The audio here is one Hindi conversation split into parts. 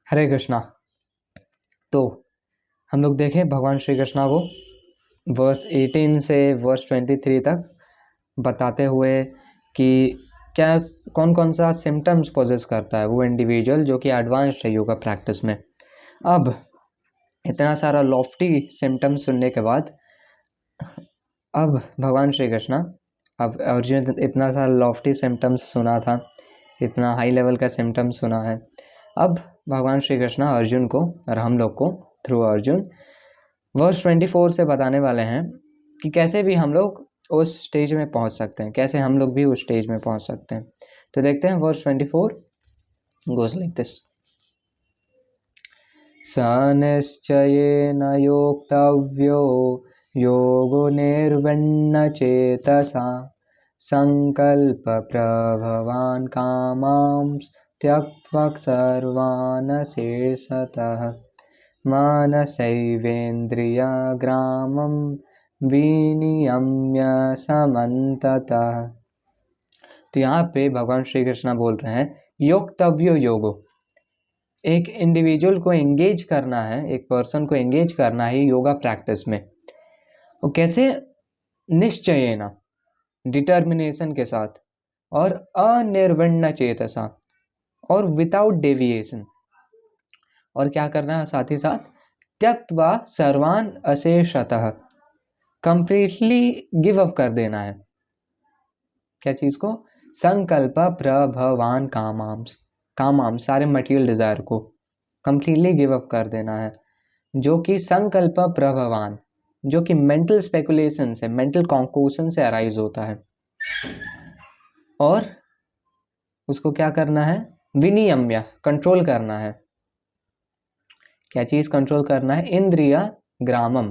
हरे कृष्णा। तो हम लोग देखें भगवान श्री कृष्णा को वर्स 18 से वर्स 23 तक बताते हुए कि क्या कौन कौन सा सिम्टम्स पोजेस करता है वो इंडिविजुअल जो कि एडवांस्ड है योगा प्रैक्टिस में। अब इतना सारा लॉफ्टी सिम्टम्स सुनने के बाद अब भगवान श्री कृष्णा, अब अर्जुन इतना सारा लॉफ्टी सिम्टम्स सुना था, इतना हाई लेवल का सिम्टम्स सुना है। अब भगवान श्री कृष्णा अर्जुन को और हम लोग को थ्रू अर्जुन वर्स 24 से बताने वाले हैं कि कैसे भी हम लोग उस स्टेज में पहुंच सकते हैं, कैसे हम लोग भी उस स्टेज में पहुंच सकते हैं। तो देखते हैं वर्स 24 गोes like this। स निश्चयेन योक्तव्यो योगो निर्विण्ण चेतसा संकल्प प्रभवान कामांस त्यक्त्वा सर्वान् शेषतः मानसैवेन्द्रियग्रामं विनियम्य समन्ततः। तो यहाँ पे भगवान श्री कृष्ण बोल रहे हैं योक्तव्यो योगो, एक इंडिविजुअल को एंगेज करना है, एक पर्सन को एंगेज करना है योगा प्रैक्टिस में। वो कैसे? निश्चयेन, डिटर्मिनेशन के साथ, और अनिर्विण्ण चेतसा, और विदाउट डेविएशन। और क्या करना है साथ ही साथ? त्यक्त्वा सर्वान अशेषतः, कंप्लीटली गिव अप कर देना है। क्या चीज को? संकल्प प्रभवान कामांस, कामांस सारे मटेरियल डिजायर को कंप्लीटली गिव अप कर देना है, जो कि संकल्प प्रभवान, जो कि मेंटल स्पेकुलेशन से, मेंटल कॉन्क्लूजन से अराइज होता है। और उसको क्या करना है? विनियम्य, कंट्रोल करना है। क्या चीज कंट्रोल करना है? इंद्रिय ग्रामम,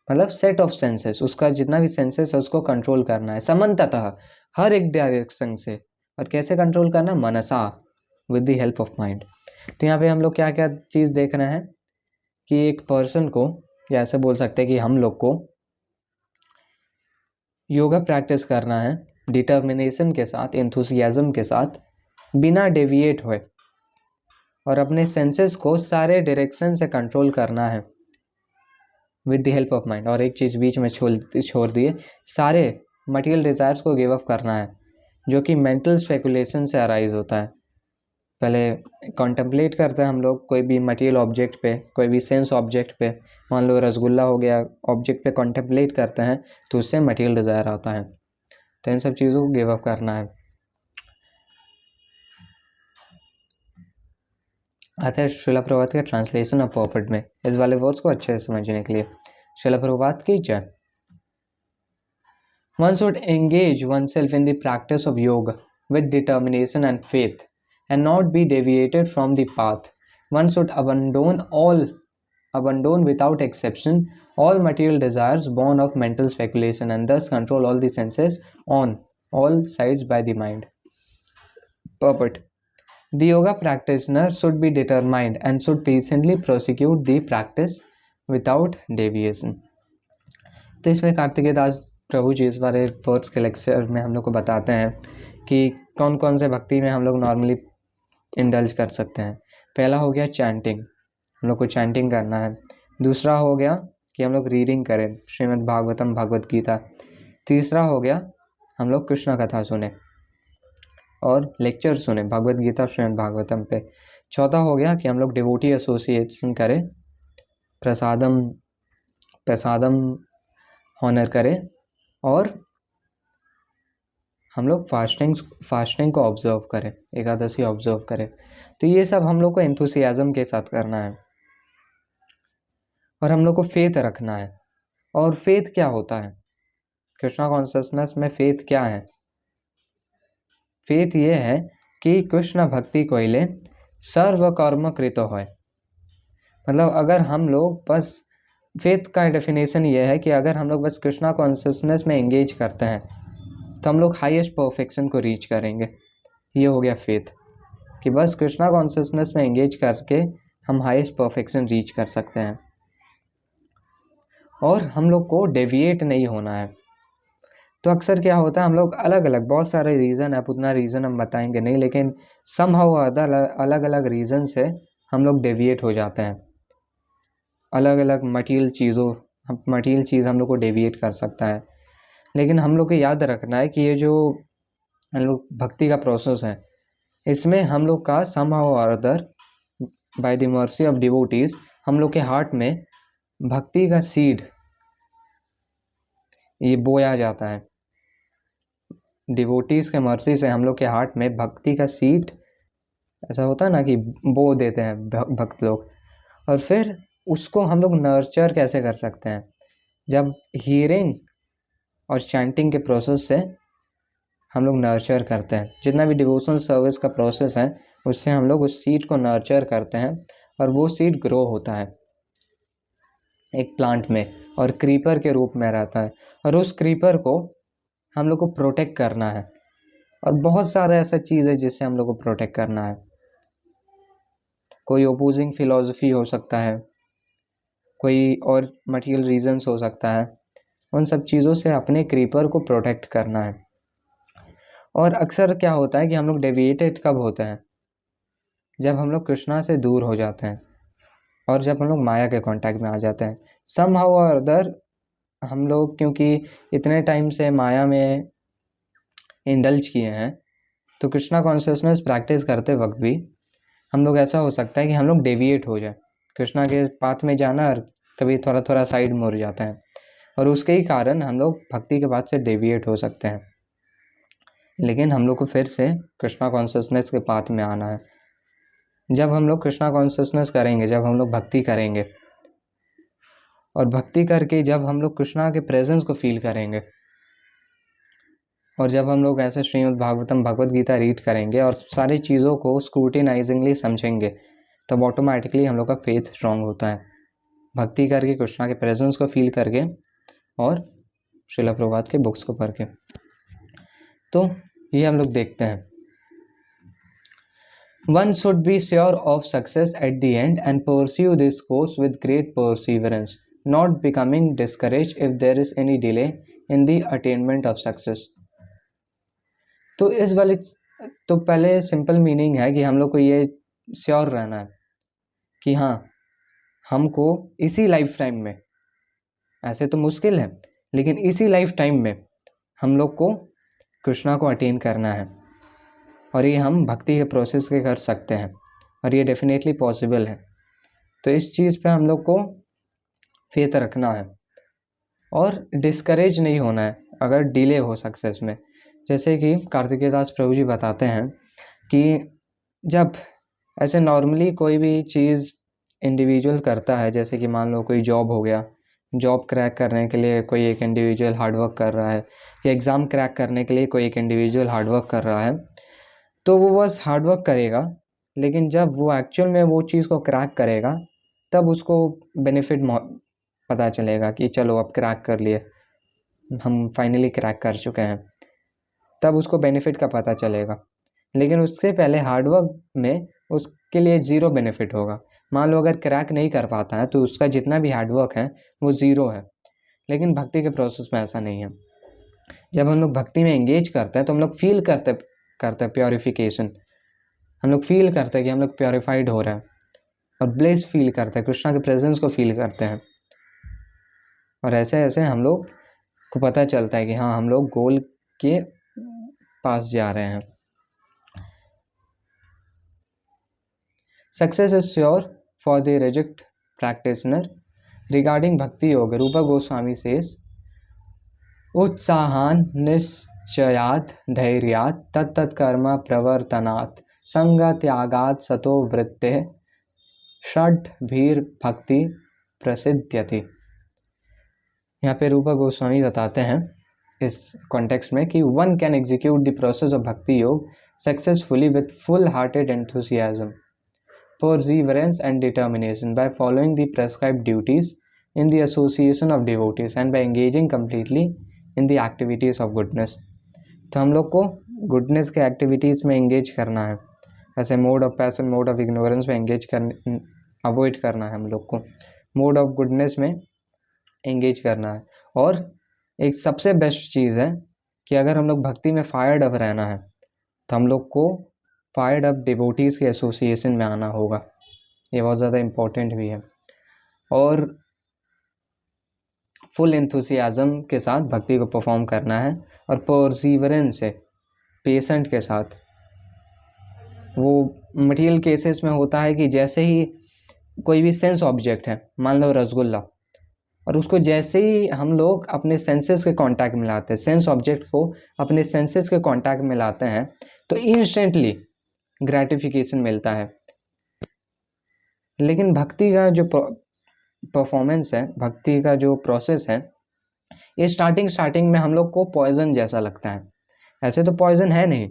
मतलब सेट ऑफ सेंसेस, उसका जितना भी सेंसेस है उसको कंट्रोल करना है। समन्ततः, हर एक डायरेक्शन से। और कैसे कंट्रोल करना? मनसा, with the help of mind. तो यहाँ पे हम लोग क्या क्या चीज देख रहे हैं कि एक पर्सन को, या ऐसे बोल सकते हैं कि हम लोग को योगा प्रैक्टिस करना है डिटर्मिनेशन के साथ, एंथुसियाज्म के साथ, बिना डेविएट हुए, और अपने सेंसेस को सारे डायरेक्शन से कंट्रोल करना है with the help of mind. और एक चीज़ बीच में छोड़ दिए, सारे मटेरियल डिज़ायर्स को गिव अप करना है, जो कि मेंटल स्पेकुलेशन से अराइज होता है। पहले कॉन्टेम्पलेट करते हैं हम लोग कोई भी मटेरियल ऑब्जेक्ट पे, कोई भी सेंस ऑब्जेक्ट पे, मान लो रसगुल्ला हो गया, ऑब्जेक्ट पे कॉन्टेम्पलेट करते हैं तो उससे मटेरियल डिज़ायर आता है। तो इन सब चीज़ों को गिव अप करना है। आता है श्रीला प्रभात के ट्रांसलेशन ऑफ पॉपर्ट में, इस वाले वर्ड्स को अच्छे से समझने के लिए। श्रीला प्रभात की जय। One should engage oneself in the practice of yoga with determination and faith, and not be deviated from the path. One should abandon without exception all material desires born of mental speculation, and thus control all the senses on all sides by the mind. Purport: the yoga practitioner should be determined and should patiently prosecute the practice without deviation. तो इसमें कार्तिकेय दास प्रभु जी इस बारे वर्ड्स के लेक्चर में हम लोग को बताते हैं कि कौन कौन से भक्ति में हम लोग नॉर्मली इंडल्ज कर सकते हैं। पहला हो गया चैंटिंग, हम लोग को चैंटिंग करना है। दूसरा हो गया कि हम लोग रीडिंग करें श्रीमद् भागवतम, भगवत गीता। तीसरा हो गया हम लोग कृष्ण कथा सुने और लेक्चर सुने भगवत गीता श्रीमद् भागवतम पे। चौथा हो गया कि हम लोग डिवोटी एसोसिएशन करें, प्रसादम ऑनर करें, और हम लोग फास्टिंग को ऑब्जर्व करें, एकादशी ऑब्जर्व करें। तो ये सब हम लोग को एंथुसियाज्म के साथ करना है, और हम लोग को फेथ रखना है। और फेथ क्या होता है? कृष्णा कॉन्शसनेस में फेथ क्या है? फेथ ये है कि कृष्ण भक्ति कोइले सर्व कर्म कृत होय। मतलब अगर हम लोग बस, फेथ का डेफिनेशन ये है कि अगर हम लोग बस कृष्णा कॉन्शसनेस में एंगेज करते हैं तो हम लोग हाईएस्ट परफेक्शन को रीच करेंगे। ये हो गया फेथ, कि बस कृष्णा कॉन्शसनेस में एंगेज करके हम हाईएस्ट परफेक्शन रीच कर सकते हैं, और हम लोग को डेविएट नहीं होना है। तो अक्सर क्या होता है, हम लोग अलग अलग, बहुत सारे रीज़न है, उतना रीज़न हम बताएंगे नहीं, लेकिन समहाउ अदर अलग अलग रीज़न से हम लोग डेविएट हो जाते हैं। अलग अलग मटीरियल चीज़ हम लोग को डेविएट कर सकता है। लेकिन हम लोग को याद रखना है कि ये जो हम लोग भक्ति का प्रोसेस है, इसमें हम लोग का समहाउ और other by the mercy of devotees हम लोग के हार्ट में भक्ति का सीड ये बोया जाता है। डिवोटीज के मर्सी से हम लोग के हार्ट में भक्ति का सीड ऐसा होता है ना कि बो देते हैं भक्त लोग। और फिर उसको हम लोग नर्चर कैसे कर सकते हैं? जब हियरिंग और चैंटिंग के प्रोसेस से हम लोग नर्चर करते हैं। जितना भी डिवोशनल सर्विस का प्रोसेस है उससे हम लोग उस सीड को नर्चर करते हैं और वो सीड ग्रो होता है एक प्लांट में और क्रीपर के रूप में रहता है। और उस क्रीपर को हम लोग को प्रोटेक्ट करना है। और बहुत सारा ऐसा चीज़ है जिससे हम लोग को प्रोटेक्ट करना है। कोई ओपोजिंग फिलॉसफी हो सकता है, कोई और मटेरियल रीजंस हो सकता है। उन सब चीज़ों से अपने क्रीपर को प्रोटेक्ट करना है। और अक्सर क्या होता है कि हम लोग डेविएटेड कब होते हैं? जब हम लोग कृष्णा से दूर हो जाते हैं और जब हम लोग माया के कांटेक्ट में आ जाते हैं। समहाउ और अदर हम लोग क्योंकि इतने टाइम से माया में इंडल्ज किए हैं, तो कृष्णा कॉन्शियसनेस प्रैक्टिस करते वक्त भी हम लोग ऐसा हो सकता है कि हम लोग डेविएट हो जाए, कृष्णा के पाथ में जाना और कभी थोड़ा थोड़ा साइड मुड़ जाता है। और उसके ही कारण हम लोग भक्ति के बाद से डेविएट हो सकते हैं। लेकिन हम लोग को फिर से कृष्णा कॉन्शियसनेस के पाथ में आना है। जब हम लोग कृष्णा कॉन्शियसनेस करेंगे, जब हम लोग भक्ति करेंगे और भक्ति करके जब हम लोग कृष्णा के प्रेजेंस को फील करेंगे और जब हम लोग ऐसे श्रीमद् भागवतम भगवद गीता रीड करेंगे और सारी चीज़ों को स्क्रूटिनाइजिंगली समझेंगे, तब ऑटोमेटिकली हम लोग का फेथ स्ट्रांग होता है। भक्ति करके, कृष्णा के प्रेजेंस को फील करके और श्रील प्रभुपाद के बुक्स को पढ़ के। तो ये हम लोग देखते हैं। One should be sure of success at the end and pursue this course with great perseverance, not becoming discouraged if there is any delay in the attainment of success. तो इस वाले तो पहले सिंपल मीनिंग है कि हम लोग को ये श्योर रहना है कि हाँ, हमको इसी लाइफ टाइम में, ऐसे तो मुश्किल है लेकिन इसी लाइफ टाइम में हम लोग को कृष्णा को अटेन करना है। और ये हम भक्ति के प्रोसेस के कर सकते हैं और ये डेफिनेटली पॉसिबल है। तो इस चीज़ पे हम लोग को फेथ रखना है और डिस्करेज नहीं होना है अगर डिले हो सक्सेस में। जैसे कि कार्तिकेय दास प्रभु जी बताते हैं कि जब ऐसे नॉर्मली कोई भी चीज़ इंडिविजुअल करता है, जैसे कि मान लो कोई जॉब हो गया, जॉब क्रैक करने के लिए कोई एक इंडिविजुअल हार्डवर्क कर रहा है, या एग्ज़ाम क्रैक करने के लिए कोई एक इंडिविजुअल हार्डवर्क कर रहा है, तो वो बस हार्डवर्क करेगा। लेकिन जब वो एक्चुअल में वो चीज़ को क्रैक करेगा तब उसको बेनिफिट पता चलेगा कि चलो अब क्रैक कर लिए, हम फाइनली क्रैक कर चुके हैं, तब उसको बेनिफिट का पता चलेगा। लेकिन उससे पहले हार्डवर्क में उसके लिए ज़ीरो बेनिफिट होगा। मान लो अगर क्रैक नहीं कर पाता है तो उसका जितना भी हार्डवर्क है वो ज़ीरो है। लेकिन भक्ति के प्रोसेस में ऐसा नहीं है। जब हम लोग भक्ति में एंगेज करते हैं तो हम लोग फील करते प्योरिफिकेशन, हम लोग फील करते हैं कि हम लोग प्योरीफाइड हो रहे हैं और ब्लेस फील करते हैं, कृष्णा के प्रेजेंस को फील करते हैं। और ऐसे ऐसे हम लोग को पता चलता है कि हाँ, हम लोग गोल के पास जा रहे हैं। Success is sure for the rigid practitioner regarding भक्ति योग। रूपा गोस्वामी सेज उत्साहान निश्चयात धैर्यात तत्तत्कर्म प्रवर्तनात् संग त्यागात सतो वृत्ते षड भीर भक्ति प्रसिद्ध्यति। यहाँ पे रूपा गोस्वामी बताते हैं इस कॉन्टेक्स्ट में कि one can execute the process of भक्ति योग successfully with full hearted enthusiasm, perseverance and determination by following the prescribed duties in the association of devotees and by engaging completely in the activities of goodness। तो हम लोग को गुडनेस के एक्टिविटीज़ में एंगेज करना है। ऐसे mode of passion, mode of ignorance में एंगेज करने अवॉइड करना है हम लोग को, मोड ऑफ गुडनेस में एंगेज करना है। और एक सबसे बेस्ट चीज़ है कि अगर हम लोग भक्ति में फायर्ड अप रहना है तो हम लोग को फायर्ड अप डिवोटीज़ के एसोसिएशन में आना होगा। ये बहुत ज़्यादा इम्पोर्टेंट भी है। और फुल एंथुसियाज्म के साथ भक्ति को परफॉर्म करना है और परसीवरेंस से, पेशेंट के साथ। वो मटेरियल केसेस में होता है कि जैसे ही कोई भी सेंस ऑब्जेक्ट है, मान लो रसगुल्ला, और उसको जैसे ही हम लोग अपने सेंसेस के कांटेक्ट में लाते हैं, सेंस ऑब्जेक्ट को अपने सेंसेस के कांटेक्ट में लाते हैं, तो इंस्टेंटली ग्रेटिफिकेशन मिलता है। लेकिन भक्ति का जो परफॉर्मेंस है, भक्ति का जो प्रोसेस है, ये स्टार्टिंग में हम लोग को पॉइजन जैसा लगता है। ऐसे तो पॉइजन है नहीं,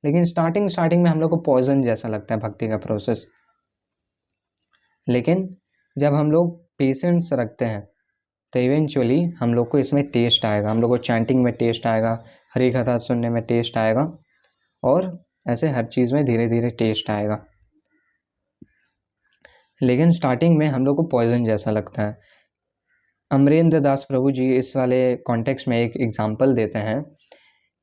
लेकिन स्टार्टिंग में हम लोग को पॉइजन जैसा लगता है भक्ति का प्रोसेस। लेकिन जब हम लोग पेशेंस रखते हैं तो इवेंचुअली हम लोग को इसमें टेस्ट आएगा, हम लोग को चैंटिंग में टेस्ट आएगा, हरी कथा सुनने में टेस्ट आएगा, और ऐसे हर चीज़ में धीरे धीरे टेस्ट आएगा। लेकिन स्टार्टिंग में हम लोग को पॉइजन जैसा लगता है। अमरेंद्र दास प्रभु जी इस वाले कॉन्टेक्स्ट में एक एग्जाम्पल देते हैं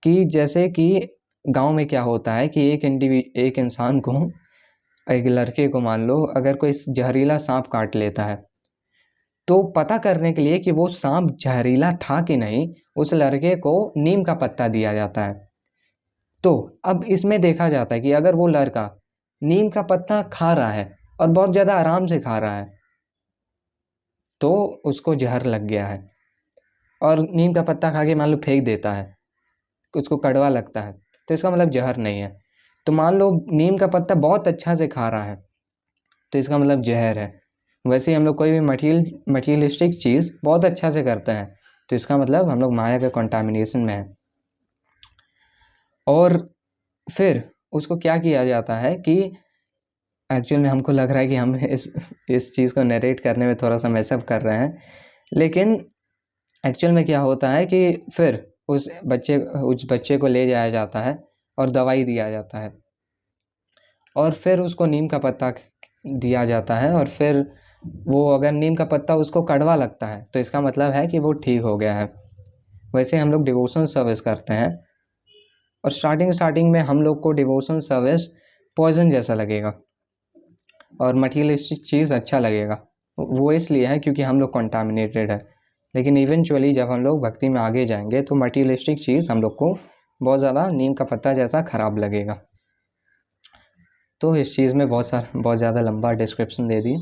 कि जैसे कि गांव में क्या होता है कि एक इंसान को, एक लड़के को मान लो, अगर कोई जहरीला सांप काट लेता है, तो पता करने के लिए कि वो सांप जहरीला था कि नहीं, उस लड़के को नीम का पत्ता दिया जाता है। तो अब इसमें देखा जाता है कि अगर वो लड़का नीम का पत्ता खा रहा है और बहुत ज़्यादा आराम से खा रहा है, तो उसको जहर लग गया है। और नीम का पत्ता खा के मान लो फेंक देता है, उसको कड़वा लगता है, तो इसका मतलब जहर नहीं है। तो मान लो नीम का पत्ता बहुत अच्छा से खा रहा है, तो इसका मतलब जहर है। वैसे ही हम लोग कोई भी मटीरियलिस्टिक चीज़ बहुत अच्छा से करते हैं, तो इसका मतलब हम लोग माया के कंटामिनेशन में हैं। और फिर उसको क्या किया जाता है कि एक्चुअल में हमको लग रहा है कि हम इस चीज़ को नरेट करने में थोड़ा सा मैसअप कर रहे हैं, लेकिन एक्चुअल में क्या होता है कि फिर उस बच्चे को ले जाया जाता है और दवाई दिया जाता है, और फिर उसको नीम का पत्ता दिया जाता है, और फिर वो अगर नीम का पत्ता उसको कड़वा लगता है, तो इसका मतलब है कि वो ठीक हो गया है। वैसे हम लोग डिवोशनल सर्विस करते हैं, और स्टार्टिंग में हम लोग को डिवोशनल सर्विस पॉइजन जैसा लगेगा और मटीरियलिस्टिक चीज़ अच्छा लगेगा। वो इसलिए है क्योंकि हम लोग कंटामिनेटेड है। लेकिन इवेंचुअली जब हम लोग भक्ति में आगे जाएंगे तो मटीरियलिस्टिक चीज़ हम लोग को बहुत ज़्यादा नीम का पत्ता जैसा ख़राब लगेगा। तो इस चीज़ में बहुत ज़्यादा लंबा डिस्क्रिप्शन दे दी।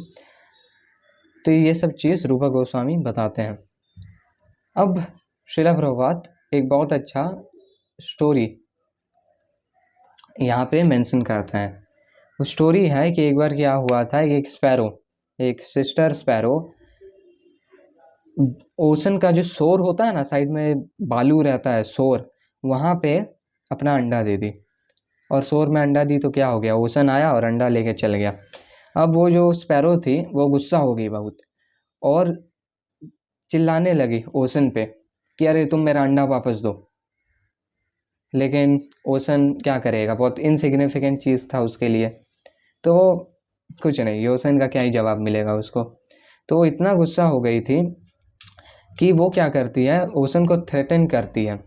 तो ये सब चीज़ रूपा गोस्वामी बताते हैं। अब श्रीला प्रभुपाद एक बहुत अच्छा स्टोरी यहाँ पे मेंशन करते हैं। वो स्टोरी है कि एक बार क्या हुआ था, एक सिस्टर स्पैरो ओशन का जो शोर होता है ना, साइड में बालू रहता है, शोर, वहाँ पे अपना अंडा दे दी। और शोर में अंडा दी तो क्या हो गया, ओशन आया और अंडा लेके चल गया। अब वो जो स्पैरो थी वो गुस्सा हो गई बहुत, और चिल्लाने लगी ओशन पे कि अरे तुम मेरा अंडा वापस दो। लेकिन ओशन क्या करेगा, बहुत इनसिग्निफिकेंट चीज़ था उसके लिए, तो कुछ नहीं, ओशन का क्या ही जवाब मिलेगा उसको। तो वो इतना गुस्सा हो गई थी कि वो क्या करती है, ओशन को थ्रेटन करती है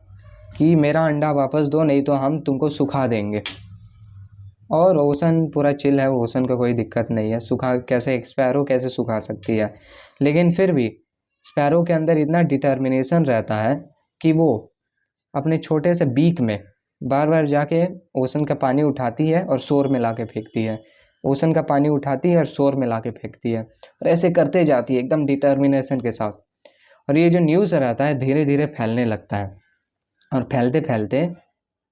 कि मेरा अंडा वापस दो, नहीं तो हम तुमको सुखा देंगे। और ओशन पूरा चिल है, ओशन को कोई दिक्कत नहीं है, स्पैरो कैसे सुखा सकती है। लेकिन फिर भी स्पैरो के अंदर इतना डिटर्मिनेशन रहता है कि वो अपने छोटे से बीक में बार बार जाके ओशन का पानी उठाती है और शोर में ला के फेंकती है, ओशन का पानी उठाती है और शोर में ला के फेंकती है, और ऐसे करते जाती है एकदम डिटर्मिनेशन के साथ। और ये जो न्यूज़ रहता है धीरे धीरे फैलने लगता है, और फैलते फैलते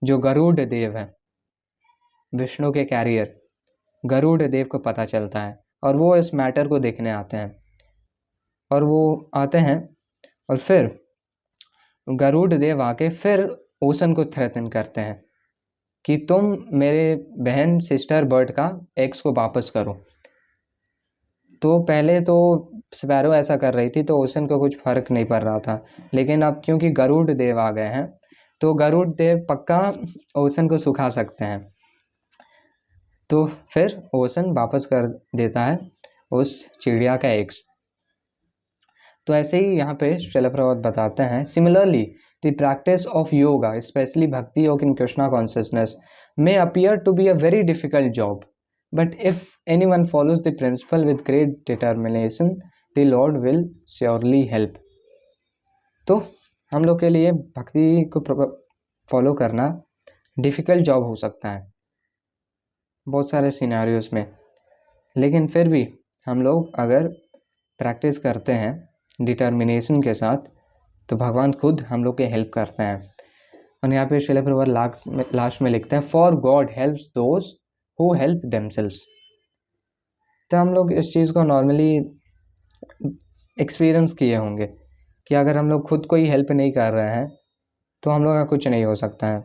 जो गरुड़ देव है, विष्णु के कैरियर गरुड़ देव को पता चलता है, और वो इस मैटर को देखने आते हैं। और वो आते हैं और फिर गरुड़ देव आके फिर ओशन को थ्रेटन करते हैं कि तुम मेरे बहन सिस्टर बर्ड का एग्स को वापस करो। तो पहले तो स्पैरो ऐसा कर रही थी तो ओशन को कुछ फर्क नहीं पड़ रहा था, लेकिन अब क्योंकि गरुड़ देव आ गए हैं तो गरुड़ देव पक्का ओशन को सुखा सकते हैं। तो फिर ओशन वापस कर देता है उस चिड़िया का एग्स। तो ऐसे ही यहाँ पे श्रील प्रभुपाद बताते हैं, similarly the practice of yoga, specially bhakti yoga in Krishna consciousness, may appear to be a very difficult job, But if anyone follows the principle with great determination, the Lord will surely help. तो हम लोग के लिए भक्ति को फॉलो करना डिफ़िकल्ट जॉब हो सकता है बहुत सारे सिनेरियोस में, लेकिन फिर भी हम लोग अगर प्रैक्टिस करते हैं डिटर्मिनेशन के साथ तो भगवान खुद हम लोग के हेल्प करते हैं। और यहाँ पे श्रील प्रभुपाद लास्ट में लिखते हैं, for God helps those who help themselves. तो हम लोग इस चीज़ को नॉर्मली एक्सपीरियंस किए होंगे कि अगर हम लोग खुद को ही हेल्प नहीं कर रहे हैं तो हम लोग का कुछ नहीं हो सकता है,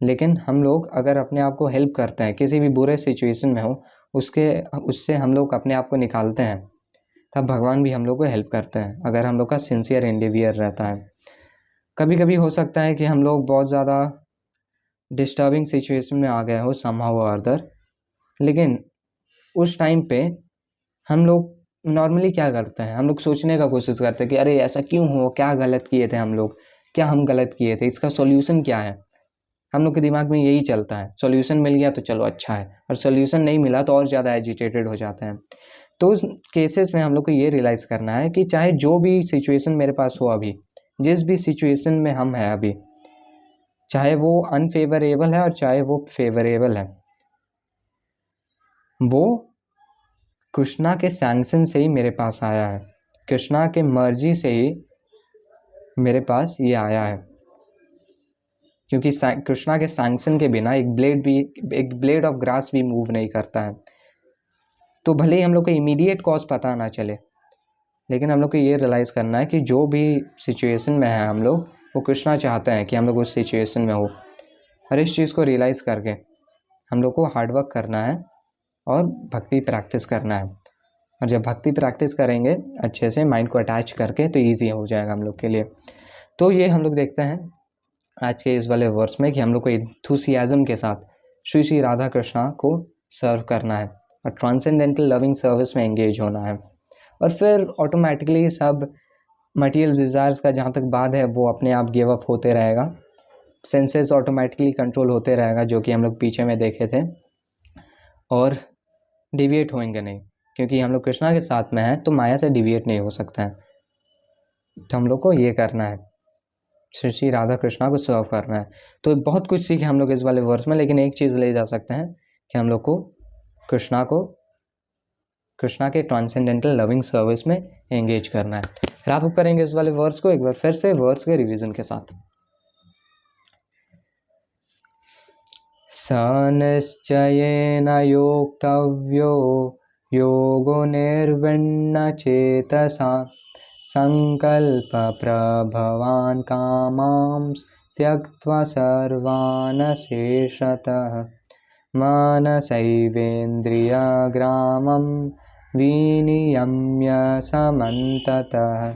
लेकिन हम लोग अगर अपने आप को हेल्प करते हैं, किसी भी बुरे सिचुएशन में हो उससे हम लोग अपने आप को निकालते हैं, तब भगवान भी हम लोग को हेल्प करते हैं अगर हम लोग का सिंसियर एंडेवियर रहता है। कभी कभी हो सकता है कि हम लोग बहुत ज़्यादा डिस्टर्बिंग सिचुएशन में आ गए हो समहाउ और अदर, लेकिन उस टाइम पे हम लोग नॉर्मली क्या करते हैं, हम लोग सोचने का कोशिश करते हैं कि अरे ऐसा क्यों हो, क्या गलत किए थे हम लोग, क्या हम गलत किए थे, इसका सॉल्यूशन क्या है। हम लोग के दिमाग में यही चलता है, सॉल्यूशन मिल गया तो चलो अच्छा है, और सॉल्यूशन नहीं मिला तो और ज़्यादा एजिटेटेड हो जाते हैं। तो उस केसेस में हम लोग को ये रियलाइज़ करना है कि चाहे जो भी सिचुएशन मेरे पास हो अभी, जिस भी सिचुएशन में हम हैं अभी, चाहे वो अनफेवरेबल है और चाहे वो फेवरेबल है, वो कृष्णा के सैंक्शन से ही मेरे पास आया है, कृष्णा के मर्जी से ही मेरे पास ये आया है। क्योंकि कृष्णा के सैंक्शन के बिना एक ब्लेड ऑफ ग्रास भी मूव नहीं करता है। तो भले ही हम लोग को इमीडिएट कॉज पता ना चले, लेकिन हम लोग को ये रियलाइज़ करना है कि जो भी सिचुएशन में है हम लोग, वो कृष्णा चाहते हैं कि हम लोग उस सिचुएशन में हो। और इस चीज़ को रियलाइज़ करके हम लोग को हार्डवर्क करना है और भक्ति प्रैक्टिस करना है। और जब भक्ति प्रैक्टिस करेंगे अच्छे से माइंड को अटैच करके, तो ईजी हो जाएगा हम लोग के लिए। तो ये हम लोग देखते हैं आज के इस वाले वर्स में कि हम लोग को एंथुसियाज्म के साथ श्री श्री राधा कृष्णा को सर्व करना है और ट्रांसेंडेंटल लविंग सर्विस में एंगेज होना है। और फिर ऑटोमेटिकली सब मटेरियल डिज़ायर्स का जहाँ तक बात है वो अपने आप गिव अप होते रहेगा, सेंसेस ऑटोमेटिकली कंट्रोल होते रहेगा, जो कि हम लोग पीछे में देखे थे, और डिविएट होएंगे नहीं, क्योंकि हम लोग कृष्णा के साथ में हैं तो माया से डिविएट नहीं हो सकता है। तो हम लोग को ये करना है, श्री श्री राधा कृष्णा को सर्व करना है। तो बहुत कुछ सीखे हम लोग इस वाले वर्स में, लेकिन एक चीज़ ले जा सकते हैं कि हम लोग को कृष्णा के ट्रांसेंडेंटल लविंग सर्विस में एंगेज करना है। रैप अप करेंगे इस वाले वर्स को एक बार फिर से वर्स के रिवीजन के साथ। स निश्चयेन योक्तव्यो योगो निर्विण्ण चेतसा संकल्प प्रभवान् कामांस् त्यक्त्वा सर्वान् शेषतः मानसैवेन्द्रियग्रामं विनियम्य समन्ततः।